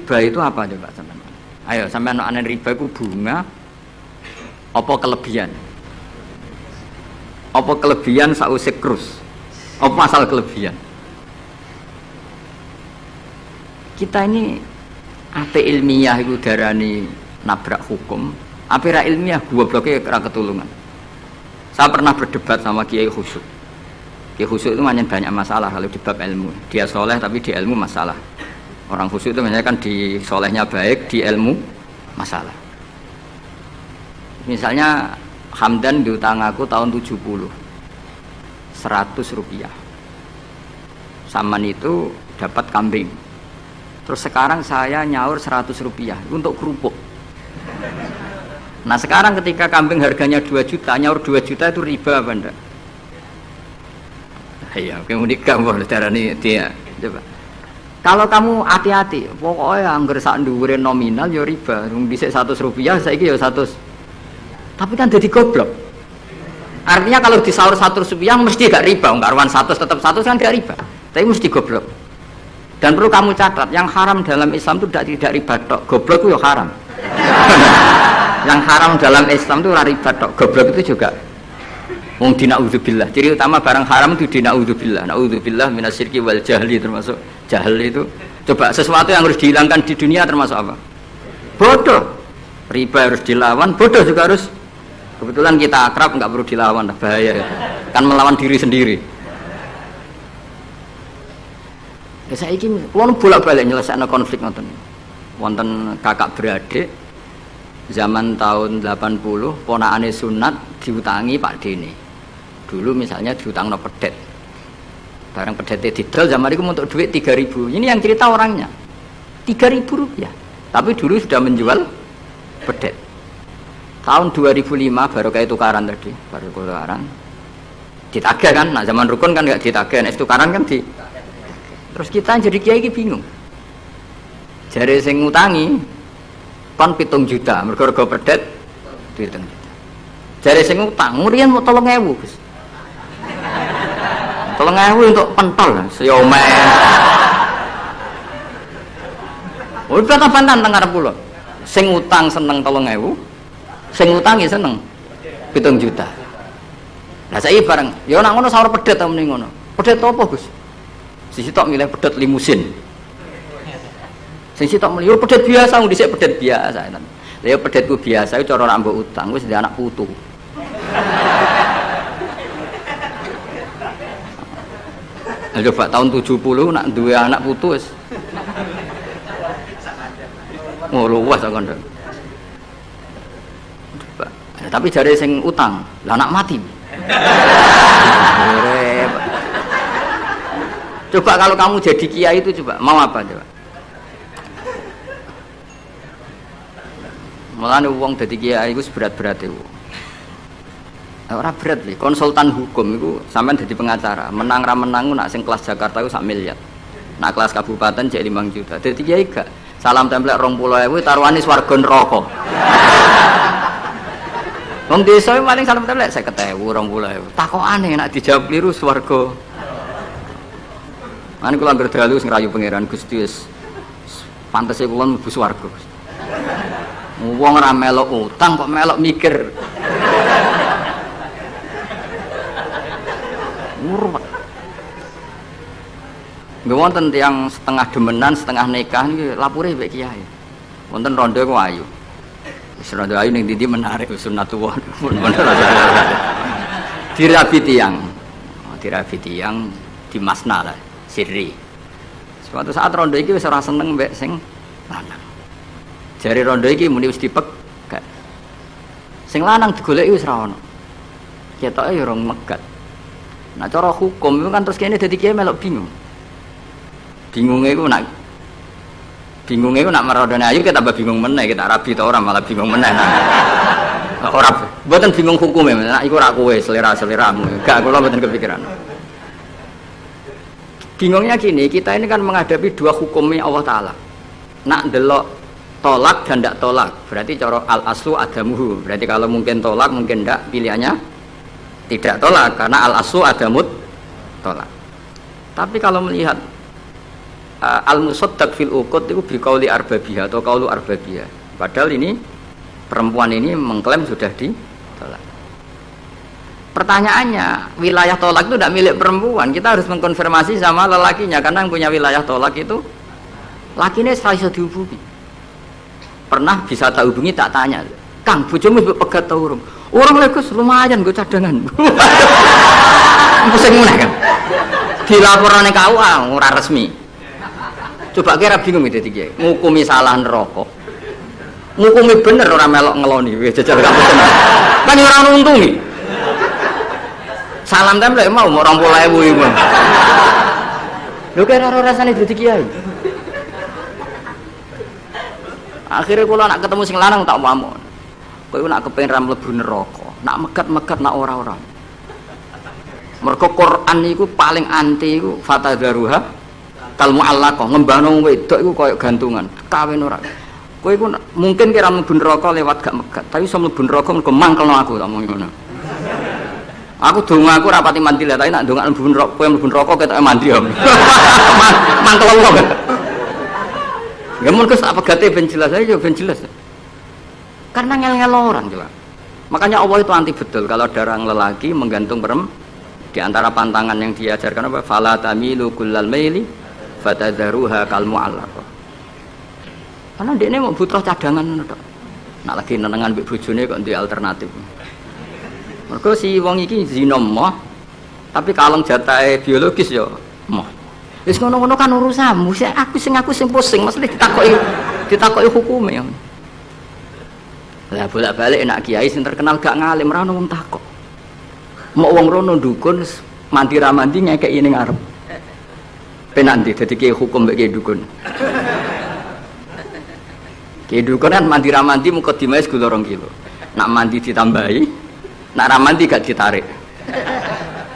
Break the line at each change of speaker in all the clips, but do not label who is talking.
riba itu apa coba sampean? Ayo sampean ana riba itu bunga apa kelebihan? Apa kelebihan sausé krus? Apa asal kelebihan? Kita ini ape ilmiah itu darani nabrak hukum, ape ra ilmiah gobloknya ra ketulungan. Saya pernah berdebat sama Kiai Khusyuk. Kiai Khusyuk itu banyak masalah kalau di bab ilmu. Dia soleh tapi di ilmu masalah. Orang khusyuk itu misalnya kan di solehnya baik, di ilmu masalah. Misalnya Hamdan diutang aku tahun 70 100 rupiah. Saman itu dapat kambing. Terus sekarang saya nyaur 100 rupiah untuk kerupuk. Nah sekarang ketika kambing harganya 2 juta, nyaur 2 juta itu riba apa enggak? Iya, kemudian kamu darani dia. Coba. Kalau kamu hati-hati, pokoknya anggar sak dhuwure nominal ya riba. Wong dhisik 100 rupiah, saiki ya 100. Tapi kan jadi goblok. Artinya kalau disaur 100 rupiah mesti gak riba, enggak ruan 100 tetap 100 kan gak riba. Tapi mesti goblok. Dan perlu kamu catat, yang haram dalam Islam itu tidak riba tok, goblok itu ya haram. Yang haram dalam Islam itu riba tok, goblok itu juga. Wong dina'udzubillah. Ciri utama barang haram itu dina'udzubillah. Na'udzubillah minasyirki wal jahli, termasuk jahil itu. Coba sesuatu yang harus dihilangkan di dunia termasuk apa? Bodoh. Riba harus dilawan, bodoh juga harus. Kebetulan kita akrab, nggak perlu dilawan, bahaya. Kan melawan diri sendiri. Ya saya ingin, kalau bolak-balik nyelesaikan konflik nonton. Wonten kakak beradik, zaman tahun 80, ponakane sunat diutangi Pak Dene. Dulu misalnya diutang no pedet. Barang pedetnya didol, zaman itu untuk duit 3.000. Ini yang cerita orangnya. 3.000 rupiah. Tapi dulu sudah menjual pedet. Tahun 2005 baru kayak tukaran tadi, baru tukaran. Ditagih kan, nah zaman rukun kan nggak ditagih, nah tukaran kan di. Terus kita jadi kiai bingung. Jare sing ngutangi kon 7 juta, mergo pedet 7 juta. Jare sing ngutang, murian mau 3.000, Gus. 3.000 untuk pentol, siomay. Udah kapan teng arep kula. Sing utang seneng 3.000, sing ngutangi seneng 7 juta. Lah saiki bareng, ya nek ngono sawur pedet ta mending ngono. Pedet apa, Gus? Sisi tok milih pedet limusin. Sing sitok milih pedet biasa, wong dhisik pedet biasa. Lah ya pedetku biasa iku cara nak mbok utang wis ndek anak putu. Coba tahun 70 nak duwe anak putu wis. Oh luas kon. Tapi jare sing utang, lah anak mati. Coba kalau kamu jadi kiai itu coba mau apa coba? Mulane wong dadi kiai iku berat-berat iku. Ora berat lho, konsultan hukum iku sampean dadi pengacara, menang ra menang nak sing kelas Jakarta iku 1 miliar. Nak kelas kabupaten jek 5 juta. Dadi kiai gak salam templek 20.000 taruhane swarga neraka. Wong desa paling salam templek 50.000 20.000. Takokane nek dijawab kliru swarga. Ane kula anggere dalu sing rayu pangeran Gusti wis pantese kula mlebu swarga. Wong ora melok utang kok melok mikir. Murwat. Nggih wonten tiyang setengah demenan, setengah nikah niki lapure mbek kiai. Wonten rondo kok ayu. Wis rondo ayu ning ndi menarik sunatullah. Dirabi tiyang. Dirabi tiyang di Masna lah, sirri. Suatu saat rondo iki wis ora seneng mbek sing lanang. Jari rondo iki muni wis dipek gak. Sing lanang digoleki wis ra ono. Ketoke ya rong megat. Nah cara hukum itu kan terus kene dadi kiai melok bingung. Bingunge iku nak marondone ayu kita tambah bingung meneh, kita rabi ta ora malah bingung meneh. Ora mboten bingung hukume, nek iku ora kowe selera-seleramu. Gak kula mboten kepikiran. Bingungnya gini, kita ini kan menghadapi dua hukumnya Allah Ta'ala. Nak delok tolak dan tidak tolak, berarti cara al-aslu adamuhu. Berarti kalau mungkin tolak, mungkin tidak, pilihannya tidak tolak, karena al-aslu adamut tolak. Tapi kalau melihat al-musaddaq fil uqud itu biqauli arbabiha atau qaulu arbabiha. Padahal ini perempuan ini mengklaim sudah ditolak. Pertanyaannya, wilayah tolak itu tidak milik perempuan. Kita harus mengkonfirmasi sama lelakinya karena yang punya wilayah tolak itu lakinya serasa bisa dihubungi. Pernah bisa tak hubungi tak tanya, Kang, bojomu pegat ta urung? Urung lho Gus, lumayan gue cadangan. Pusing meneh kan. Dilaporane KUA ora resmi. Coba kira bingung itu tiga. Ngukumi salah neraka. Ngukumi bener orang melok ngeloni. Wis jajal gak bener. Kan ora nuntungi. Salam template mau 20.000 iku. Lho kira ora rasane dadi kiai. Akhirnya kula nak ketemu sing lanang tak pamon. Kowe nak kepengin ra mlebu neraka, nak megat-megat nak ora-ora. Mergo Quran niku paling anti iku fatadzaruha kal mu'allaqah, ngembano wedok iku koyo gantungan, kawin ora. Kowe iku mungkin kira mlebu neraka lewat gak megat, tapi iso mlebu neraka mergo mangkelno aku tak mung ngono. Aku donga aku rapati mandi lah, tapi nak ndongak mlebu neraka, kowe mlebu neraka ketoke mandi ya. Mangkelno kok. Ya mun kes apa gate ben jelas aja ben jelas. Karena ngel-ngel orang coba. Makanya Allah itu anti betul kalau ada orang lelaki menggantung perempuan. Di antara pantangan yang diajarkan apa? Fala tamilu kullal maili fatadzaruha kal mu'allaqah. Karena dia ini mau butuh cadangan tok. Nak lagi nenengan mbek bojone kok duwe alternatif. Mergo si wong iki zina moh, tapi kalong jatahe biologis ya moh. Wis ngono-ngono kan urusanmu. Aku sing pusing, mesti ditakoki hukume. Lah bolak-balik enak kiai sing terkenal gak ngalim ra ono wong takok. Mau wong rono dukun mandi ra mandi ngekeki ning arep. Penanti dadi kiai hukum mbek kiai dukun. Kiai dukun kan mandi ra mandi mukadimah segula 2 kilo. Nak mandi ditambahi, nak ra mandi gak ditarik.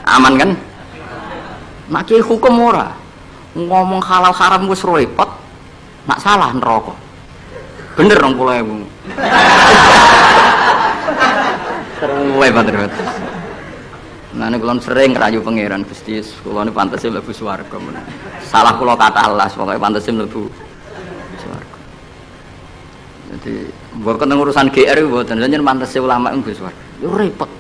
Aman kan? Nak kiai hukum ora. Ngomong halal haram wis repot. Nak salah neraka. Bener 20.000. Seruwe banget. Nah, ini kulon sering ngerayu pangeran Gusti, kulon pantasnya mlebu swarga. Salah kula kata alas, pokoknya pantasnya mlebu swarga. Jadi, bukan urusan GR mboten, jenengan pantasnya ulama mlebu swarga. Yo repot.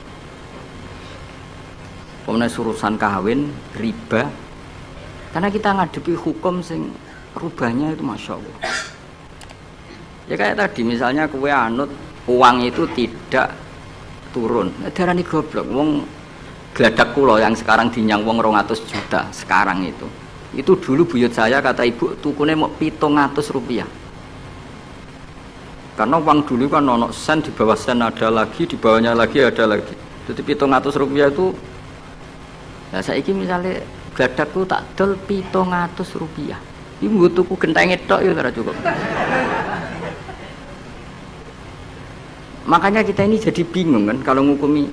Pemene urusan kawin, riba. Karena kita ngadepi hukum sing rubahnya itu Masya Allah. Ya kayak tadi misalnya kue anut uang itu tidak turun. Darani goblok. Wong gladak kula yang sekarang dinyang wong 200 juta sekarang itu. Itu dulu buyut saya kata ibu tukune mau 700 rupiah. Karena uang dulu kan ono sen, di bawah sen ada lagi, di bawahnya lagi ada lagi. Jadi 700 rupiah itu. Nah saiki misalnya gladakku tak dol 700 rupiah. Ibu nggo tuku gentenge tok ya ora cukup. Makanya kita ini jadi bingung kan kalau ngukumi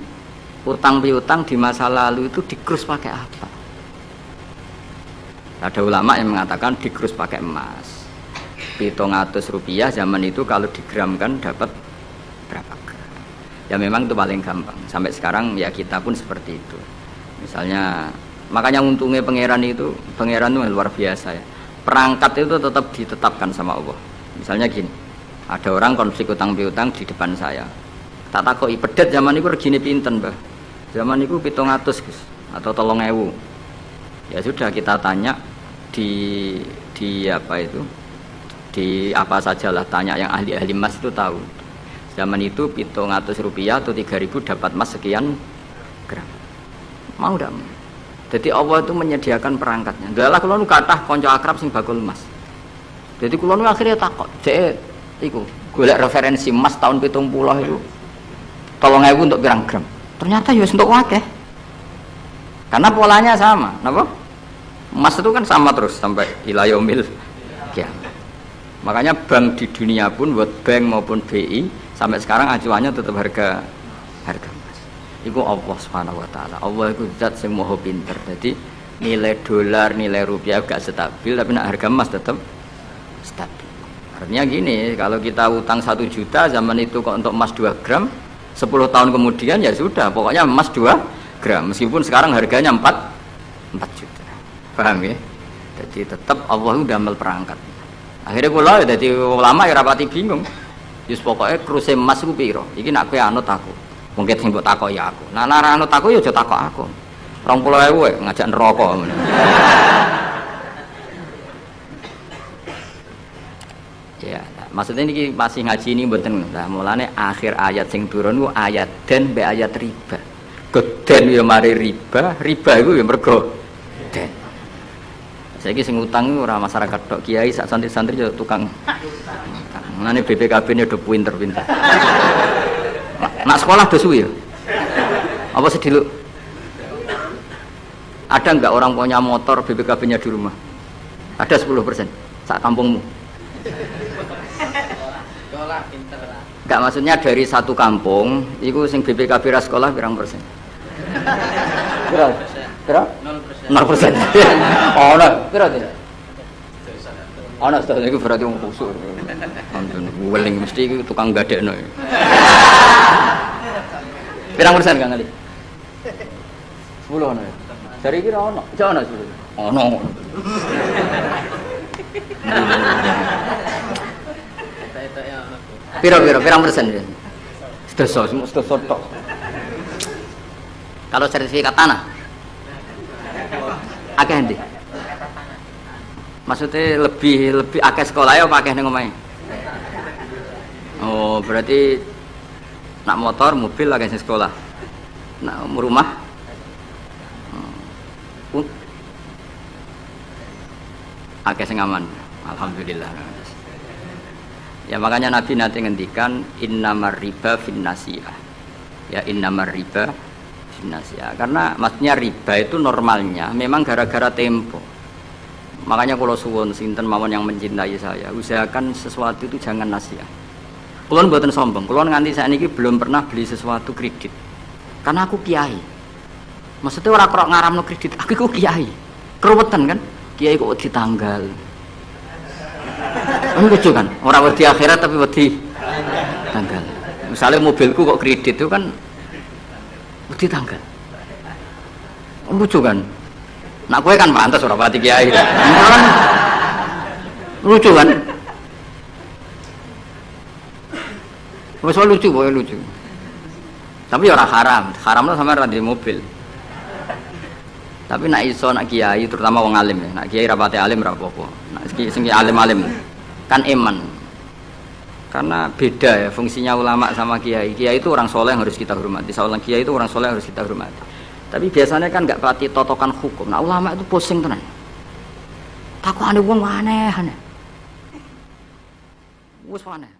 utang piutang di masa lalu itu dikrus pakai apa? Ada ulama yang mengatakan dikrus pakai emas. 700 rupiah zaman itu kalau digramkan dapat berapa gram? Ya memang itu paling gampang. Sampai sekarang ya kita pun seperti itu. Misalnya makanya untungnya pangeran itu luar biasa ya. Perangkat itu tetap ditetapkan sama Allah. Misalnya gini. Ada orang konflik utang piutang di depan saya. Tak takoki pedet zaman itu regine pinten, Mbah? Zaman itu 700, Gus, atau 3.000. Ya sudah kita tanya di apa itu? Di apa sajalah tanya yang ahli-ahli emas itu tahu. Zaman itu 700 rupiah atau 3.000 dapat emas sekian gram. Mau ndak? Jadi Allah itu menyediakan perangkatnya. Dalah kula nu kathah kanca akrab sing bakul emas. Jadi kula nu akhirnya takok, iku golek referensi emas tahun 70 itu 3.000 untuk pirang gram. Ternyata ya untuk akeh. Karena polanya sama, napa? Emas itu kan sama terus sampai ila yaumil kiamat. Makanya bank di dunia pun World Bank maupun BI sampai sekarang acuannya tetap harga emas. Iku Allah Subhanahu wa taala. Allah iku zat sing maha pinter. Jadi nilai dolar, nilai rupiah gak stabil tapi nak harga emas tetap stabil. Artinya gini, kalau kita utang 1 juta zaman itu kok untuk emas 2 gram 10 tahun kemudian ya sudah, pokoknya emas 2 gram meskipun sekarang harganya 4 juta. Paham ya? Jadi tetap Allah itu damel perangkat. Akhirnya kula dadi ulama ya rapati bingung. Yus pokoke kruse emas ku piro? Iki nak kowe anut aku. Mungkin sing mbok takoki aku. Nah nek anut aku ya aja takok aku. 20.000 ngajak neraka ngono. Ya, maksudnya ini masih ngaji ini mboten. Nah, mulane akhir ayat sing turun ku ayat den be ayat riba. Geden ya mari riba, riba iku ya mergo den. Saiki sing utang ora masyarakat tok, kiai sak santri-santri yo tukang. Mulane BPKB-ne do pinter-pinter. Nak sekolah do suwi ya. Apa sediluk? Ada enggak orang punya motor BPKB-nya di rumah? Ada 10% sak kampungmu.
Sekolah pinter lah.
Enggak, maksudnya dari satu kampung itu sing BPKB ra sekolah pirang persen? Pira? 0%. 0%. Oh, no. Pira tidak? Oh, no, itu berarti wong kusuk. Ampun, weling mesti iku tukang gadekno. Pirang persen Kang Ali? 10 ono ya. Dari kira ono. Jauh ono 10. Ono. Pirang persen ya? Sedoso tok. Kalau sertifikat tanah akeh ndi? Maksudnya lebih akeh sekolah ya apa akeh ning omahe? Oh, berarti nak motor, mobil akeh sing sekolah. Nak rumah akeh sing aman. Alhamdulillah. Ya makanya Nabi nanti ngendikan innamar riba finnasiyah. Ya innamar riba finnasiyah. Karena maksudnya riba itu normalnya memang gara-gara tempo. Makanya kalau suwun sinten mawon yang mencintai saya, usahakan sesuatu itu jangan nasiah. Kulon mboten sombong. Kulon nganti saiki belum pernah beli sesuatu kredit. Karena aku kiai. Maksudnya orang kerok ngaramno kredit, aku kiai. Keruwetan kan? Kiai kok ditanggal. Lucu kan? Orang wedi akhirat tapi wedi tanggal. Misalnya mobilku kok kredit itu kan wedi tanggal. Lucu kan? Nak kowe kan pantas ora pati kiai. Kan lucu kan? Wes lucu, boy lucu. Tapi ora haram. Haramno sampe ra di mobil. Tapi nak iso nak kiai terutama wong alim ya. Nak kiai rapati alim ra apa-apa. Nak sing alim-alim kan iman. Karena beda ya fungsinya ulama sama kiai. Kiai itu orang soleh yang harus kita hormati. Seorang kiai itu orang soleh yang harus kita hormati. Tapi biasanya kan enggak pati totokan hukum. Nah ulama itu pusing tenan. Takokane wong aneh-aneh. Wis aneh.